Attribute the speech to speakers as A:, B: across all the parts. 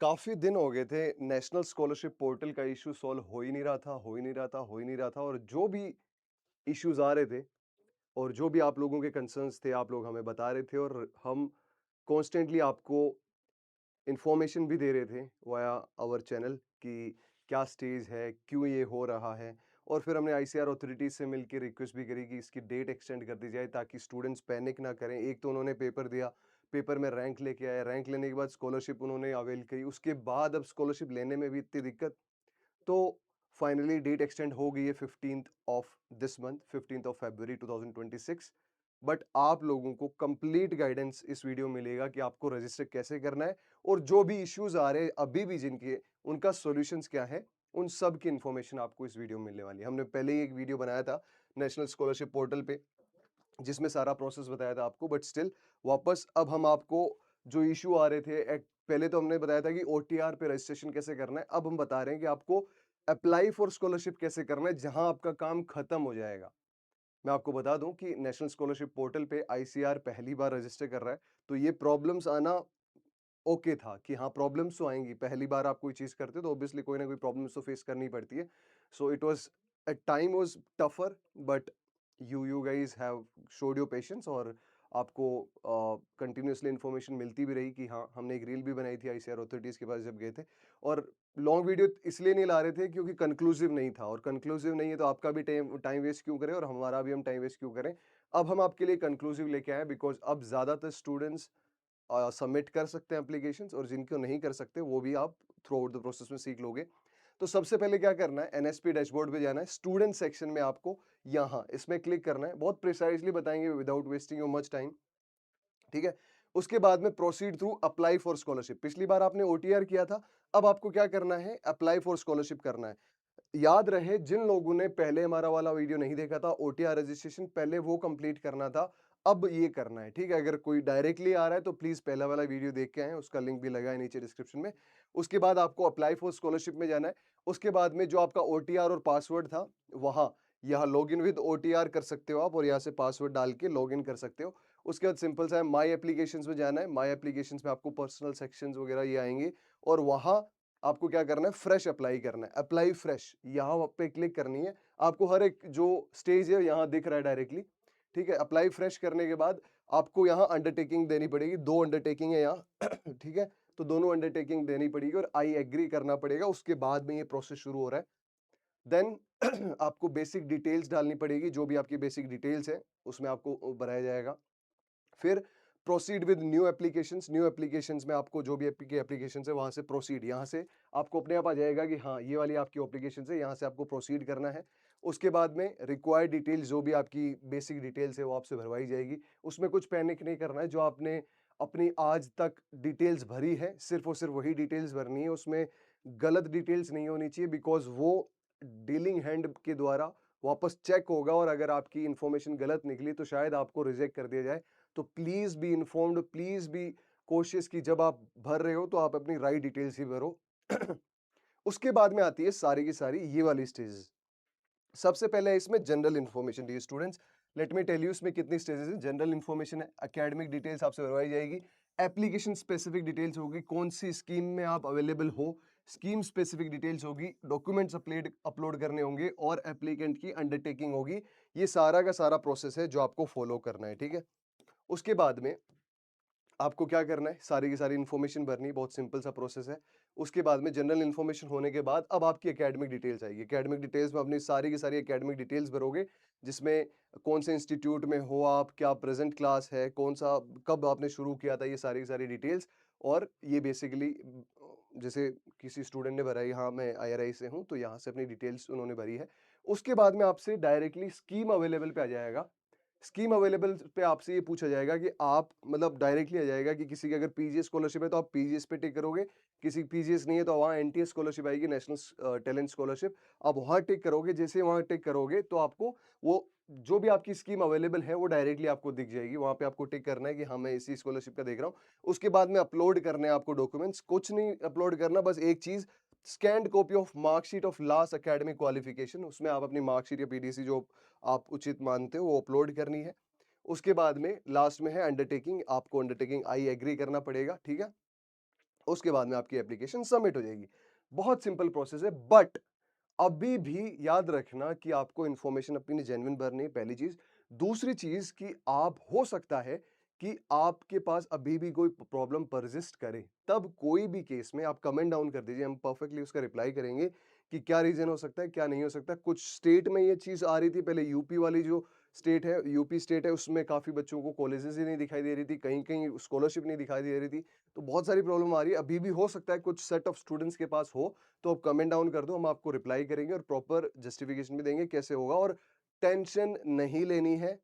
A: काफ़ी दिन हो गए थे, नेशनल स्कॉलरशिप पोर्टल का इश्यू सॉल्व हो ही नहीं रहा था, हो ही नहीं रहा था, हो ही नहीं रहा था और जो भी इश्यूज़ आ रहे थे और जो भी आप लोगों के कंसर्न्स थे, आप लोग हमें बता रहे थे और हम कॉन्स्टेंटली आपको इन्फॉर्मेशन भी दे रहे थे वाया आवर चैनल कि क्या स्टेज है, क्यों ये हो रहा है और फिर हमने आईसीआर अथॉरिटीज़ से मिलके रिक्वेस्ट भी करी कि इसकी डेट एक्सटेंड कर दी जाए ताकि स्टूडेंट्स पैनिक ना करें। एक तो उन्होंने पेपर दिया, पेपर में रैंक लेके आए, रैंक लेने के बाद स्कॉलरशिप उन्होंने अवेल करी, उसके बाद अब स्कॉलरशिप लेने में भी इतनी दिक्कत, तो फाइनली डेट एक्सटेंड हो गई है 15th of this month, 15th of February 2026। But आप लोगों को कंप्लीट गाइडेंस इस वीडियो में मिलेगा कि आपको रजिस्टर कैसे करना है और जो भी इश्यूज आ रहे हैं अभी भी जिनके, उनका सॉल्यूशंस क्या है, उन सब की इंफॉर्मेशन आपको इस वीडियो में मिलने वाली है। हमने पहले ही एक वीडियो बनाया था नेशनल स्कॉलरशिप पोर्टल पे जिसमें सारा प्रोसेस बताया था आपको, बट स्टिल वापस अब हम आपको जो इशू आ रहे थे पहले तो हमने बताया था कि ओटीआर पे रजिस्ट्रेशन कैसे करना है, अब हम बता रहे हैं कि आपको अप्लाई फॉर स्कॉलरशिप कैसे करना है जहां आपका काम खत्म हो जाएगा। मैं आपको बता दूं कि नेशनल स्कॉलरशिप पोर्टल पे आईसीआर पहली बार रजिस्टर कर रहा है, तो ये प्रॉब्लम्स आना ओके था कि हाँ प्रॉब्लम्स तो आएंगी, पहली बार आप कोई चीज करते हो तो ऑब्वियसली कोई ना कोई प्रॉब्लम्स तो फेस करनी पड़ती है। So it was at time was tougher, but you guys have showed your patience और आपको कंटिन्यूअसली इंफॉर्मेशन मिलती भी रही कि हाँ हमने एक रील भी बनाई थी आईसीआर अथॉरिटीज के पास जब गए थे। और लॉन्ग वीडियो इसलिए नहीं ला रहे थे क्योंकि कंक्लूसिव नहीं था, और कंक्लूसिव नहीं है तो आपका भी टाइम टाइम वेस्ट क्यों करें और हमारा भी हम टाइम वेस्ट क्यों करें। अब हम आपके लिए कंक्लूसिव लेके आए बिकॉज अब ज्यादातर स्टूडेंट्स सबमिट कर सकते हैं एप्लीकेशंस और जिनको नहीं कर सकते वो भी आप थ्रू आउट द प्रोसेस में सीख लोगे। तो सबसे पहले क्या करना है, एनएसपी डैशबोर्ड पे जाना है, स्टूडेंट सेक्शन में आपको यहाँ इसमें क्लिक करना है, बहुत प्रिसाइजली बताएंगे without wasting your much time. ठीक है, उसके बाद में proceed through apply for scholarship. पिछली बार आपने ओटीआर किया था, अब आपको क्या करना है, अप्लाई फॉर स्कॉलरशिप करना है। याद रहे जिन लोगों ने पहले हमारा वाला वीडियो नहीं देखा था ओटीआर रजिस्ट्रेशन, पहले वो कंप्लीट करना था, अब ये करना है। ठीक है, अगर कोई डायरेक्टली आ रहा है तो प्लीज पहला वाला वीडियो देख के आए, उसका लिंक भी लगा है नीचे डिस्क्रिप्शन में। उसके बाद आपको अप्लाई फॉर स्कॉलरशिप में जाना है। उसके बाद में जो आपका ओटीआर और पासवर्ड था वहां, यहाँ लॉग इन विद ओटीआर कर सकते हो आप और यहाँ से पासवर्ड डाल के लॉग इन कर सकते हो। उसके बाद सिंपल सा है, माई एप्लीकेशंस में जाना है। माई एप्लीकेशंस में आपको पर्सनल सेक्शंस वगैरह ये आएंगे और वहां आपको क्या करना है, फ्रेश अप्लाई करना है, अप्लाई फ्रेश यहाँ पे क्लिक करनी है। आपको हर एक जो स्टेज है यहाँ दिख रहा है डायरेक्टली। ठीक है, अप्लाई फ्रेश करने के बाद आपको यहाँ अंडरटेकिंग देनी पड़ेगी, दो अंडरटेकिंग है यहाँ ठीक है, तो दोनों अंडरटेकिंग देनी पड़ेगी और आई एग्री करना पड़ेगा, उसके बाद में ये प्रोसेस शुरू हो रहा है। देन आपको बेसिक डिटेल्स डालनी पड़ेगी, जो भी आपकी बेसिक डिटेल्स है उसमें आपको भराया जाएगा। फिर proceed with new applications, new applications में आपको जो भी आपकी एप्लीकेशन है वहां से प्रोसीड, यहाँ से आपको अपने आप आ जाएगा कि हाँ ये वाली आपकी एप्लीकेशन है, यहाँ से आपको प्रोसीड करना है। उसके बाद में रिक्वायर्ड डिटेल्स, जो भी आपकी बेसिक डिटेल्स है वो आपसे भरवाई जाएगी। उसमें कुछ पैनिक नहीं करना है, जो आपने अपनी आज तक डिटेल्स भरी है सिर्फ और सिर्फ वही डिटेल्स भरनी है, उसमें गलत डिटेल्स नहीं होनी चाहिए बिकॉज वो डीलिंग हैंड के द्वारा वापस चेक होगा और अगर आपकी इंफॉर्मेशन गलत निकली तो शायद आपको रिजेक्ट कर दिया जाए। तो please be informed, please be कोशिश की जब आप भर रहे हो तो आप अपनी राइट डिटेल्स ही भरो उसके बाद में आती है सारी की सारी ये वाली स्टेजेस। सबसे पहले है इसमें general information. Dear students, let me tell you इसमें कितनी स्टेजेस हैं। जनरल इन्फॉर्मेशन है, एकेडमिक डिटेल्स आपसे भरवाई जाएगी, एप्लीकेशन स्पेसिफिक डिटेल्स होगी, कौन सी स्कीम में आप अवेलेबल हो, स्कीम स्पेसिफिक डिटेल्स होगी, डॉक्यूमेंट्स अपलोड अपलोड करने होंगे और एप्लीकेंट की अंडरटेकिंग होगी। ये सारा का सारा प्रोसेस है जो आपको फॉलो करना है। ठीक है, उसके बाद में आपको क्या करना है, सारी की सारी इन्फॉर्मेशन भरनी, बहुत सिंपल सा प्रोसेस है। उसके बाद में जनरल इन्फॉर्मेशन होने के बाद अब आपकी एकेडमिक डिटेल्स आएगी। एकेडमिक डिटेल्स में अपनी सारी की सारी एकेडमिक डिटेल्स भरोगे, जिसमें कौन से इंस्टीट्यूट में हो आप, क्या प्रेजेंट क्लास है, कौन सा, कब आपने शुरू किया था, ये सारी की सारी डिटेल्स। और ये बेसिकली जैसे किसी स्टूडेंट ने भरा है, हाँ मैं आईआरआई से हूँ, तो यहाँ से अपनी डिटेल्स उन्होंने भरी है। उसके बाद में आपसे डायरेक्टली स्कीम अवेलेबल पे आ जाएगा। स्कीम अवेलेबल पे आपसे ये पूछा जाएगा कि आप, मतलब डायरेक्टली आ जाएगा कि किसी की अगर पीजीएस स्कॉलरशिप है तो आप पीजीएस पे टिक करोगे, किसी पीजीएस नहीं है तो वहाँ एनटीएस स्कॉलरशिप आएगी, नेशनल टैलेंट स्कॉलरशिप, आप वहाँ टिक करोगे। जैसे वहाँ टिक करोगे तो आपको वो जो भी आपकी स्कीम अवेलेबल है वो डायरेक्टली आपको दिख जाएगी, वहाँ पे आपको टिक करना है कि हाँ मैं इसी स्कॉलरशिप का देख रहा हूँ। उसके बाद में अपलोड करने हैं आपको डॉक्यूमेंट्स, कुछ नहीं अपलोड करना, बस एक चीज, scanned copy of marksheet of last academic qualification, उसमें आप अपनी मार्कशीट या पीडीसी जो आप उचित मानते हो वो अपलोड करनी है। उसके बाद में लास्ट में है अंडरटेकिंग, आपको अंडरटेकिंग आई एग्री करना पड़ेगा। ठीक है, उसके बाद में आपकी एप्लीकेशन सबमिट हो जाएगी। बहुत सिंपल प्रोसेस है, बट अभी भी याद रखना कि आपको इन्फॉर्मेशन अपनी जेन्युइन भरनी है, पहली चीज। दूसरी चीज कि आप, हो सकता है कि आपके पास अभी भी कोई प्रॉब्लम परसिस्ट करे, तब कोई भी केस में आप कमेंट डाउन कर दीजिए, हम परफेक्टली उसका रिप्लाई करेंगे कि क्या रीजन हो सकता है, क्या नहीं हो सकता। कुछ स्टेट में ये चीज आ रही थी पहले, यूपी वाली जो स्टेट है, यूपी स्टेट है, उसमें काफी बच्चों को कॉलेजेस ही नहीं दिखाई दे रही थी, कहीं कहीं स्कॉलरशिप नहीं दिखाई दे रही थी। तो बहुत सारी प्रॉब्लम आ रही है, अभी भी हो सकता है कुछ सेट ऑफ स्टूडेंट्स के पास हो। तो आप कमेंट डाउन कर दो, हम आपको रिप्लाई करेंगे और प्रॉपर जस्टिफिकेशन भी देंगे कैसे होगा। और टेंशन नहीं लेनी है,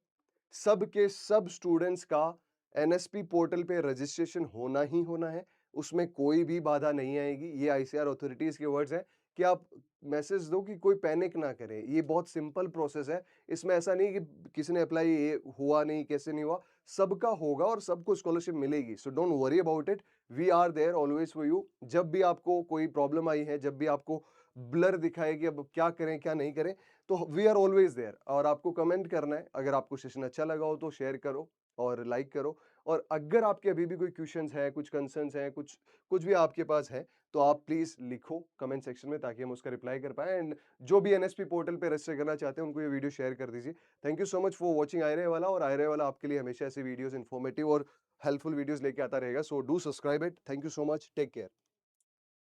A: सब के सब स्टूडेंट्स का एनएसपी पोर्टल पे रजिस्ट्रेशन होना ही होना है, उसमें कोई भी बाधा नहीं आएगी। ये आईसीआर अथॉरिटीज के वर्ड्स हैं कि आप मैसेज दो कि कोई पैनिक ना करे। ये बहुत सिंपल प्रोसेस है, इसमें ऐसा नहीं कि किसी ने अप्लाई ये हुआ नहीं, कैसे नहीं हुआ, सबका होगा और सबको स्कॉलरशिप मिलेगी। So don't worry about it, we are there always for you. जब भी आपको कोई प्रॉब्लम आई है, जब भी आपको ब्लर दिखाए कि अब क्या करें क्या नहीं करें, तो वी आर ऑलवेज देयर। और आपको कमेंट करना है, अगर आपको सेशन अच्छा लगा हो तो शेयर करो और लाइक करो। और अगर आपके अभी भी कोई क्वेश्चंस हैं, कुछ कंसर्न्स हैं, कुछ कुछ भी आपके पास है, तो आप प्लीज लिखो कमेंट सेक्शन में, ताकि हम उसका रिप्लाई कर पाए। एंड जो भी एनएसपी पोर्टल पे रजिस्टर करना चाहते हैं, उनको ये वीडियो शेयर कर दीजिए। Thank you so much for watching आयरे वाला। और आयरे वाला आपके लिए हमेशा ऐसी वीडियोस, इन्फॉर्मेटिव और हेल्पफुल वीडियोस लेके आता रहेगा। So do subscribe it. Thank you so much, take care.